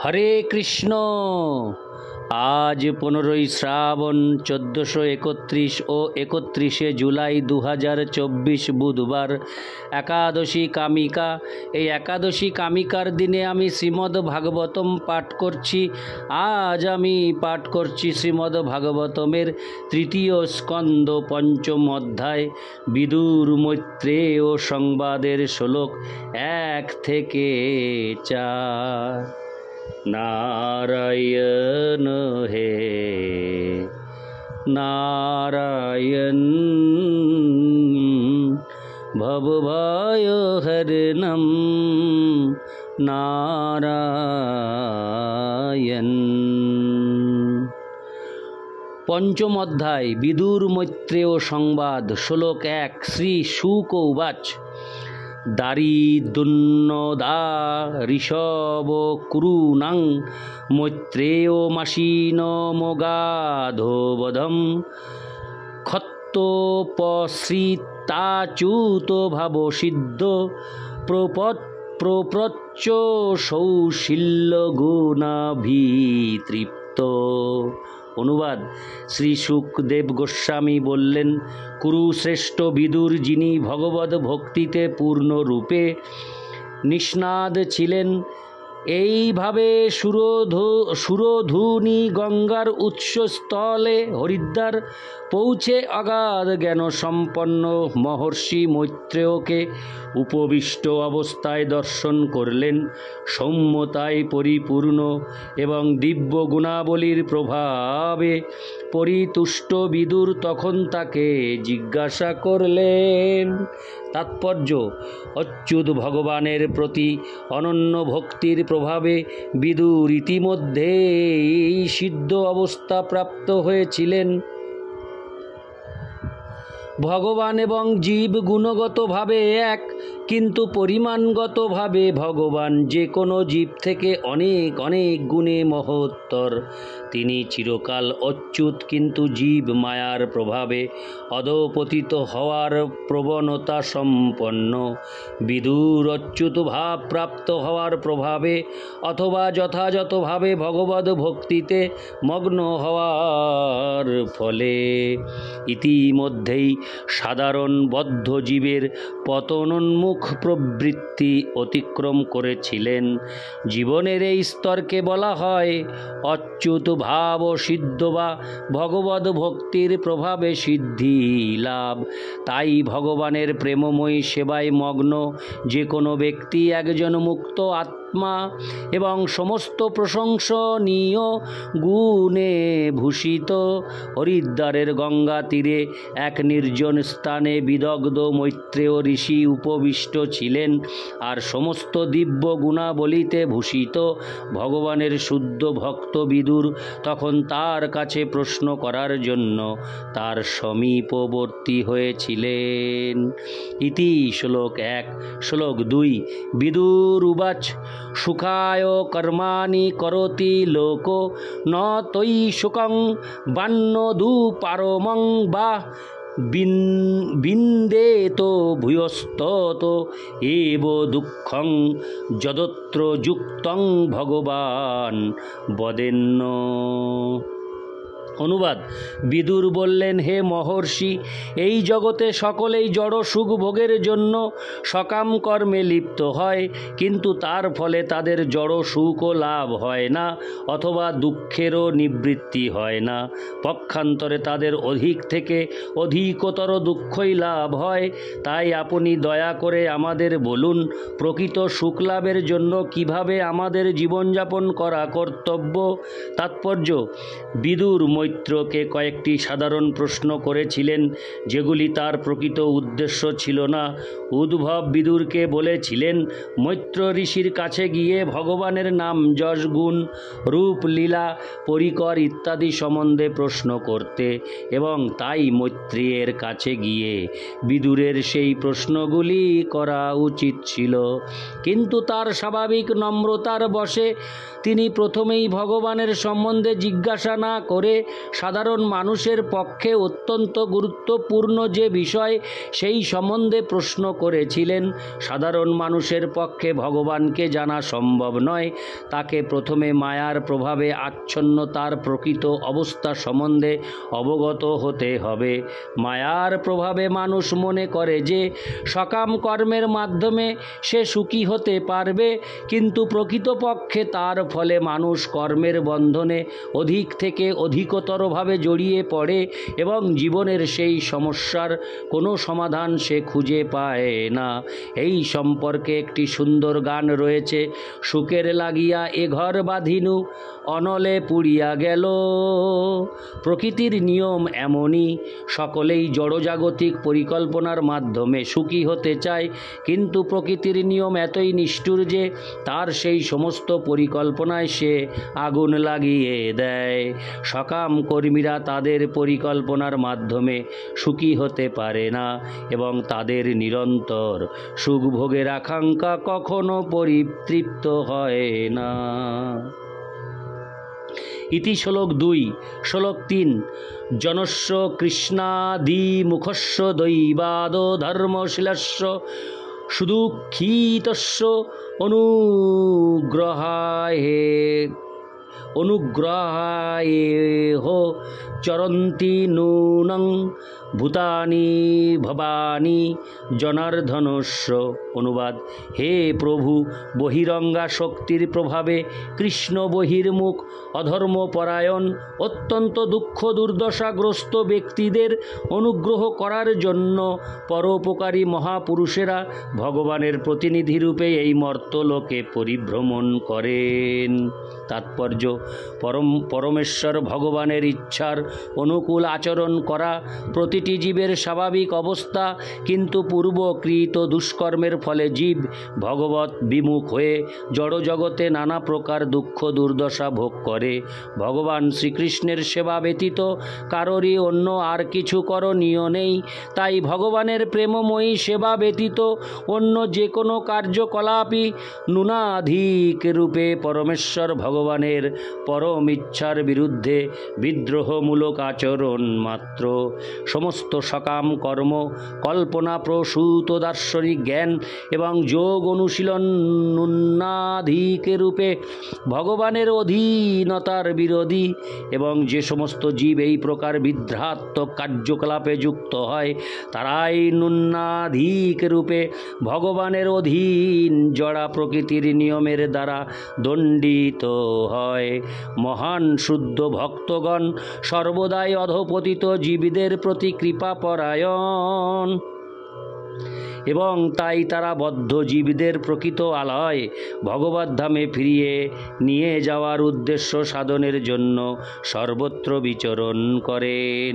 হরে কৃষ্ণ। আজ 15ই শ্রাবণ 1431 ও 31শে জুলাই 2024 বুধবার একাদশী কামিকা। এই একাদশী কামিকার দিনে আমি শ্রীমদ্ ভাগবতম পাঠ করছি। আজ আমি পাঠ করছি শ্রীমদ্ ভাগবতমের তৃতীয় স্কন্দ পঞ্চম অধ্যায় বিদুর মৈত্রেয় সংবাদের শ্লোক 1 থেকে 4। नारायण हे नारायण भवभय हरणं नारायण। पंचम अध्याय विदुर मैत्रेय संवाद श्लोक 1। श्री शुक उवाच दारिद्र्योन्नदा ऋषभ कुरूणां मैत्रेयमासीनमगाधोवधं खत्तोपसृताच्युतो भावसिद्धो प्रपच्च सौशील्यगुणाभितৃপ্ত। অনুবাদ। শ্রী সুকদেব গোস্বামী বললেন, কুরুশ্রেষ্ঠ বিদুর, যিনি ভগবদ ভক্তিতে পূর্ণরূপে নিষ্ণাদ ছিলেন, এইভাবে সুরধুনি গঙ্গার উৎসস্থলে হরিদ্বার পৌঁছে অগাধ জ্ঞান সম্পন্ন মহর্ষি মৈত্রেয়কে উপবিষ্ট অবস্থায় দর্শন করলেন। সৌম্যতায় পরিপূর্ণ এবং দিব্য গুণাবলীর প্রভাবে পরিতুষ্ট বিদুর তখন তাকে জিজ্ঞাসা করলেন। তাৎপর্য: অচ্যুত ভগবানের প্রতি অনন্য ভক্তির প্রভাবে বিদুর ইতিমধ্যেই সিদ্ধ অবস্থা প্রাপ্ত হয়েছিলেন। ভগবান এবং জীব গুণগতভাবে এক, কিন্তু পরিমাণগতভাবে ভগবান যে কোনো জীব থেকে অনেক অনেক গুণে মহত্তর। তিনি চিরকাল অচ্যুত, কিন্তু জীব মায়ার প্রভাবে অধঃপতিত হওয়ার প্রবণতা সম্পন্ন। বিদুর অচ্যুত ভাব প্রাপ্ত হওয়ার প্রভাবে অথবা যথাযথভাবে ভগবদ ভক্তিতে মগ্ন হওয়ার ফলে ইতিমধ্যেই সাধারণ বদ্ধ জীবের পতনোন্মুখ প্রবৃত্তি অতিক্রম করেছিলেন। জীবনের এই স্তরকে বলা হয় অচ্যুত ভাব সিদ্ধ বা ভগবদ ভক্তির প্রভাবে সিদ্ধি লাভ। তাই ভগবানের প্রেমময়ী সেবায় মগ্ন যে কোনো ব্যক্তি একজন মুক্ত আত্মা এবং সমস্ত প্রশংসনীয় গুণে ভূষিত। হরিদ্বারের গঙ্গা তীরে এক নির্জন স্থানে বিদগ্ধ মৈত্রেয় ঋষি উপবিষ্ট ছিলেন, আর সমস্ত দিব্য গুণাবলীতে ভূষিত ভগবানের শুদ্ধ ভক্ত বিদুর তখন তার কাছে প্রশ্ন করার জন্য তার সমীপবর্তী হয়েছিলেন। ইতি শ্লোক 1। শ্লোক 2। বিদুর উবাচ সুখায় কর্মাণি করতি লোকো ন তৈ সুখং বান্যদু পারমং বা বিন্দেত ভূয়স্তত এব দুঃখং যদত্র যুক্তং ভগবান বদেন্ন। অনুবাদ। বিদুর বললেন, হে মহর্ষি, এই জগতে সকলেই জড় সুখ ভোগের জন্য সকাম কর্মে লিপ্ত হয়, কিন্তু তার ফলে তাদের জড় সুখও লাভ হয় না অথবা দুঃখেরও নিবৃত্তি হয় না। পক্ষান্তরে তাদের অধিক থেকে অধিকতর দুঃখই লাভ হয়। তাই আপনি দয়া করে আমাদের বলুন, প্রকৃত সুখ লাভের জন্য কিভাবে আমাদের জীবনযাপন করা কর্তব্য। তাৎপর্য: বিদুর মৈত্রকে কয়েকটি সাধারণ প্রশ্ন করেছিলেন, যেগুলি তার প্রকৃত উদ্দেশ্য ছিল না। উদ্ভব বিদুরকে বলেছিলেন মৈত্র ঋষির কাছে গিয়ে ভগবানের নাম, যশ, গুণ, রূপ, লীলা, পরিকর ইত্যাদি সম্বন্ধে প্রশ্ন করতে, এবং তাই মৈত্রেয়ের কাছে গিয়ে বিদুরের সেই প্রশ্নগুলি করা উচিত ছিল। কিন্তু তার স্বাভাবিক নম্রতার বশে তিনি প্রথমেই ভগবানের সম্বন্ধে জিজ্ঞাসা না করে সাধারণ মানুষের পক্ষে অত্যন্ত গুরুত্বপূর্ণ যে বিষয় সেই সম্বন্ধে প্রশ্ন করেছিলেন। সাধারণ মানুষের পক্ষে ভগবানকে জানা সম্ভব নয়, তাকে প্রথমে মায়ার প্রভাবে আচ্ছন্ন তার প্রকৃত অবস্থা সম্বন্ধে অবগত হতে হবে। মায়ার প্রভাবে মানুষ মনে করে যে সকাম কর্মের মাধ্যমে সে সুখী হতে পারবে, কিন্তু প্রকৃতপক্ষে তার ফলে মানুষ কর্মের বন্ধনে অধিক থেকে অধিকতরভাবে জড়িয়ে পড়ে এবং জীবনের সেই সমস্যার কোনো সমাধান সে খুঁজে পায় না। এই সম্পর্কে একটি সুন্দর গান রয়েছে। সুখের লাগিয়া এ ঘর বাঁধিনু, অনলে পুড়িয়া গেল। প্রকৃতির নিয়ম এমনই, সকলেই জড়জাগতিক পরিকল্পনার মাধ্যমে সুখী হতে চায়, কিন্তু প্রকৃতির নিয়ম এতই নিষ্ঠুর যে তার সেই সমস্ত পরিকল্পনায় সে আগুন লাগিয়ে দেয়। সকাম কর্মীরা তাদের পরিকল্পনার মাধ্যমে সুখী হতে পারে না এবং তাদের নিরন্তর সুখভোগের আকাঙ্ক্ষা কখনো পরিতৃপ্ত হয় না। ইতি শ্লোক 2। শ্লোক 3। জনস্য কৃষ্ণাদি মুখস্য দৈবাদ ধর্মশীলস্য সুদুঃখিতস্য অনুগ্রহায়েহ চরন্তি নূনং ভূতানি ভবানি জনার্দনস্য। অনুবাদ: হে প্রভু, বহিরঙ্গা শক্তির প্রভাবে কৃষ্ণ বহির্মুখ, অধর্মপরায়ণ, অত্যন্ত দুঃখ দুর্দশাগ্রস্ত ব্যক্তিদের অনুগ্রহ করার জন্য পরোপকারী মহাপুরুষেরা ভগবানের প্রতিনিধিরূপে এই মর্তলোকে পরিভ্রমণ করেন। তাৎপর্য: পরমেশ্বর ভগবানের ইচ্ছার অনুকূল আচরণ করা প্রতিটি জীবের স্বাভাবিক অবস্থা, কিন্তু পূর্বকৃত দুষ্কর্মের ফলে জীব ভগবৎ বিমুখ হয়ে জড়জগতে নানা প্রকার দুঃখ দুর্দশা ভোগ করে। ভগবান শ্রীকৃষ্ণের সেবা ব্যতীত কারোরই অন্য আর কিছু করণীয় নেই। তাই ভগবানের প্রেমময়ী সেবা ব্যতীত অন্য যে কোনো কার্যকলাপই ন্যূনাধিক রূপে পরমেশ্বর ভগবানের পরম ইচ্ছার বিরুদ্ধে বিদ্রোহমূলক আচরণ মাত্র। সমস্ত সকাম কর্ম কল্পনা প্রসূত দার্শনিক জ্ঞান এবং যোগ অনুশীলন ন্যূনাধিক রূপে ভগবানের অধীনতার বিরোধী, এবং যে সমস্ত জীব এই প্রকার বিদ্রোহাত্মক কার্যকলাপে যুক্ত হয় তারাই ন্যূনাধিক রূপে ভগবানের অধীন জড়া প্রকৃতির নিয়মের দ্বারা দণ্ডিত হয়। মহান শুদ্ধ ভক্তগণ সর্বদাই অধঃপতিত জীবদের প্রতি কৃপাপরায়ণ, এবং তাই তারা বদ্ধ জীবদের প্রকৃত আলয় ভগবদ্ধামে ফিরিয়ে নিয়ে যাওয়ার উদ্দেশ্য সাধনের জন্য সর্বত্র বিচরণ করেন।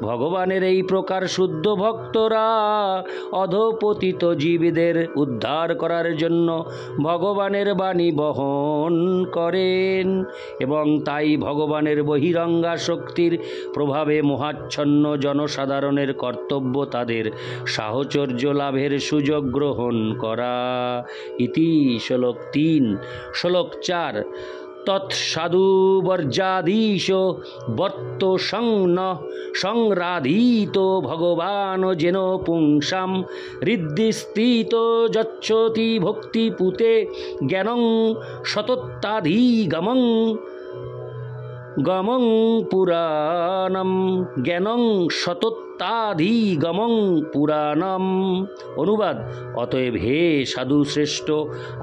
ভগবানের এই প্রকার শুদ্ধ ভক্তরা অধঃপতিত জীবদের উদ্ধার করার জন্য ভগবানের বাণী বহন করেন, এবং তাই ভগবানের বহিরঙ্গা শক্তির প্রভাবে মোহাচ্ছন্ন জনসাধারণের কর্তব্য তাদের সাহচর্য লাভের সুযোগ গ্রহণ করা। ইতি শ্লোক 3। শ্লোক 4। তৎসাধুবর্জাধীশ বর্ত সংরাধিত ভগবান যেন পুংসাম হৃদ্যস্থিত যচ্ছতি ভক্তিপুতে জ্ঞানং সতত্যাধিগমং পুরাণম। জ্ঞানং সতত্যাধিগমং পুরাণম। অনুবাদ: অতএব হে সাধু শ্রেষ্ঠ,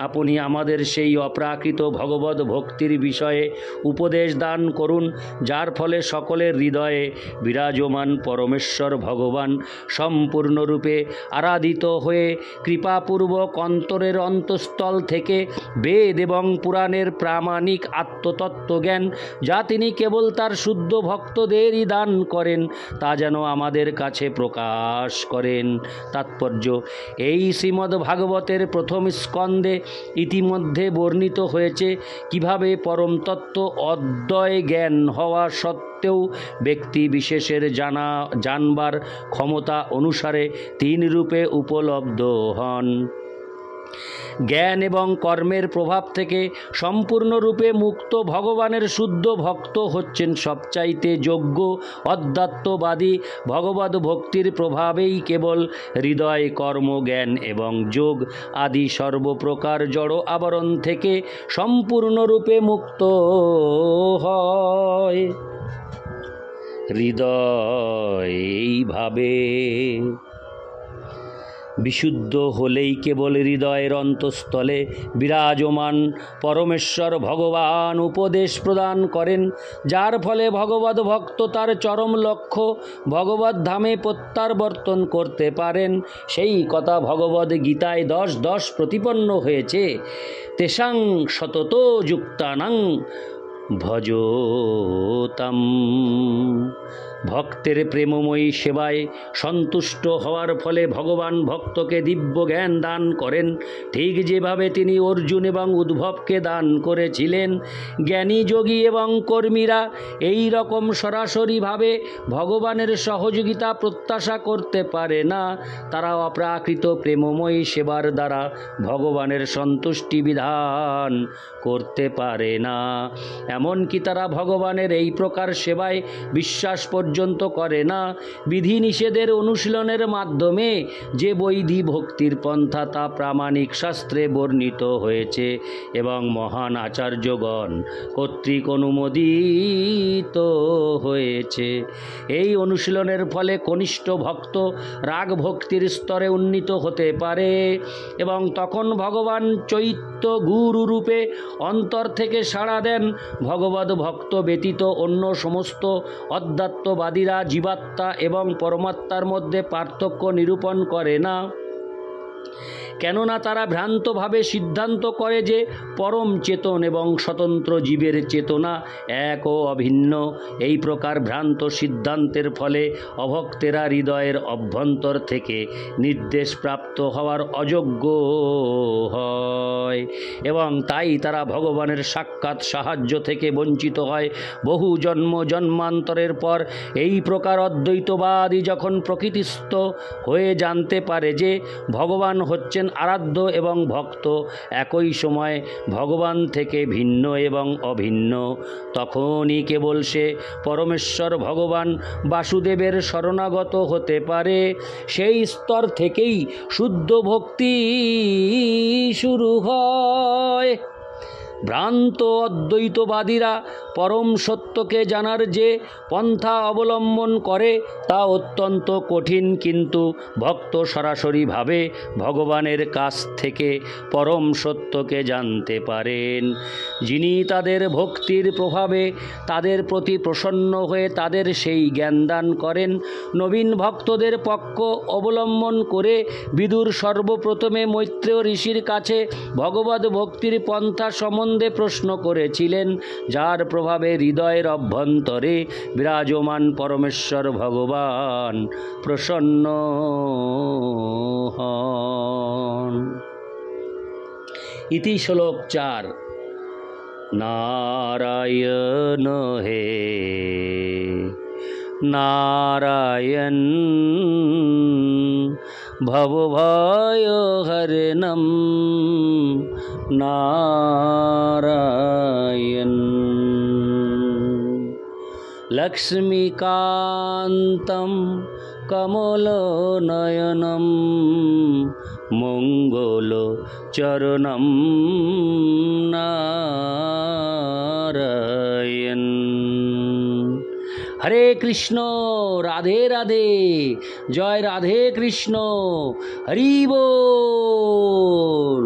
আপনি আমাদের সেই অপ্রাকৃত ভগবত ভক্তির বিষয়ে উপদেশ দান করুন, যার ফলে সকলের হৃদয়ে বিরাজমান পরমেশ্বর ভগবান সম্পূর্ণরূপে আরাধিত হয়ে কৃপাপূর্বক অন্তরের অন্তঃস্থল থেকে বেদ এবং পুরাণের প্রামাণিক আত্মতত্ত্বজ্ঞান, যা তিনি কেবল তার শুদ্ধ ভক্তদেরই দান করেন, তা যেন আমাদের কাছে প্রকাশ করেন। তাৎপর্য: এই শ্রীমদ্ ভাগবতের প্রথম স্কন্ধে ইতিমধ্যে বর্ণিত হয়েছে কিভাবে পরম তত্ত্ব অদ্বয় জ্ঞান হওয়া সত্ত্বেও ব্যক্তি বিশেষের জানবার ক্ষমতা অনুসারে 3 রূপে উপলব্ধ হন। জ্ঞান এবং কর্মের প্রভাব থেকে সম্পূর্ণরূপে মুক্ত ভগবানের শুদ্ধ ভক্ত হচ্ছেন সবচাইতে যোগ্য অধ্যাত্মবাদী। ভগবদ ভক্তির প্রভাবেই কেবল হৃদয়, কর্ম, জ্ঞান এবং যোগ আদি সর্বপ্রকার জড় আবরণ থেকে সম্পূর্ণরূপে মুক্ত হয়। হৃদয় এইভাবে বিশুদ্ধ হলেই কেবল হৃদয়ের অন্তঃস্থলে বিরাজমান পরমেশ্বর ভগবান উপদেশ প্রদান করেন, যার ফলে ভগবদ ভক্ত তার চরম লক্ষ্য ভগবদ ধামে প্রত্যাবর্তন করতে পারেন। সেই কথা ভগবদ গীতায় 10:10 প্রতিপন্ন হয়েছে। তেষাং সতত যুক্তানাং ভজতাম। ভক্তের প্রেমময়ী সেবায় সন্তুষ্ট হওয়ার ফলে ভগবান ভক্তকে দিব্য জ্ঞান দান করেন, ঠিক যেভাবে তিনি অর্জুন এবং উদ্ধবকে দান করেছিলেন। জ্ঞানী, যোগী এবং কর্মীরা এই রকম সরাসরিভাবে ভগবানের সহযোগিতা প্রত্যাশা করতে পারে না। তারা অপ্রাকৃত প্রেমময়ী সেবার দ্বারা ভগবানের সন্তুষ্টি বিধান করতে পারে না। এমনকি তারা ভগবানের এই প্রকার সেবায় বিশ্বাস পর্যন্ত করে না। বিধিনিষেধের অনুশীলনের মাধ্যমে যে বৈধি ভক্তির পন্থা তা প্রামাণিক শাস্ত্রে বর্ণিত হয়েছে এবং মহান আচার্যগণ কর্তৃক অনুমোদিত হয়েছে। এই অনুশীলনের ফলে কনিষ্ঠ ভক্ত রাগ ভক্তির স্তরে উন্নীত হতে পারে এবং তখন ভগবান চৈত্য গুরু রূপে অন্তর থেকে সাড়া দেন। ভগবদ ভক্ত ব্যতীত অন্য সমস্ত অধ্যাত্মবাদীরা জীবাত্মা এবং পরমাত্মার মধ্যে পার্থক্য নিরূপণ করে না, কেননা তারা ভ্রান্তভাবে সিদ্ধান্ত করে যে পরম চেতন এবং স্বতন্ত্র জীবের চেতনা এক ও অভিন্ন। এই প্রকার ভ্রান্ত সিদ্ধান্তের ফলে অভক্তেরা হৃদয়ের অভ্যন্তর থেকে নির্দেশ প্রাপ্ত হওয়ার অযোগ্য হয় এবং তাই তারা ভগবানের সাক্ষাৎ সাহায্য থেকে বঞ্চিত হয়। বহু জন্ম জন্মান্তরের পর এই প্রকার অদ্বৈতবাদী যখন প্রকৃতিস্থ হয়ে জানতে পারে যে ভগবান হচ্ছেন আরাধ্য এবং ভক্ত একই সময় ভগবান থেকে ভিন্ন এবং অভিন্ন, তখনই কেবল সে পরমেশ্বর ভগবান বাসুদেবের শরণাগত হতে পারে। সেই স্তর থেকেই শুদ্ধ ভক্তি শুরু হয়। ভ্রান্ত অদ্বৈতবাদীরা পরম সত্যকে জানার যে পন্থা অবলম্বন করে তা অত্যন্ত কঠিন, কিন্তু ভক্ত সরাসরিভাবে ভগবানের কাছ থেকে পরম সত্যকে জানতে পারেন, যিনি তাদের ভক্তির প্রভাবে তাদের প্রতি প্রসন্ন হয়ে তাদের সেই জ্ঞান দান করেন। নবীন ভক্তদের পক্ষ অবলম্বন করে বিদুর সর্বপ্রথমে মৈত্রেয় ঋষির কাছে ভগবদ ভক্তির পন্থা সম্বন্ধে প্রশ্ন করেছিলেন, যার প্রভাবে হৃদয়ের অভ্যন্তরে বিরাজমান পরমেশ্বর ভগবান প্রসন্ন হন। ইতি শ্লোক 4। নারায়ণ হে নারায়ণ ভবভয় হরণম নারায়ণ লক্ষ্মীকান্তম কমলনয়নম মঙ্গল চরণম নারায়ণ। হরে কৃষ্ণ, রাধে রাধে, জয় রাধে কৃষ্ণ, হরি বল।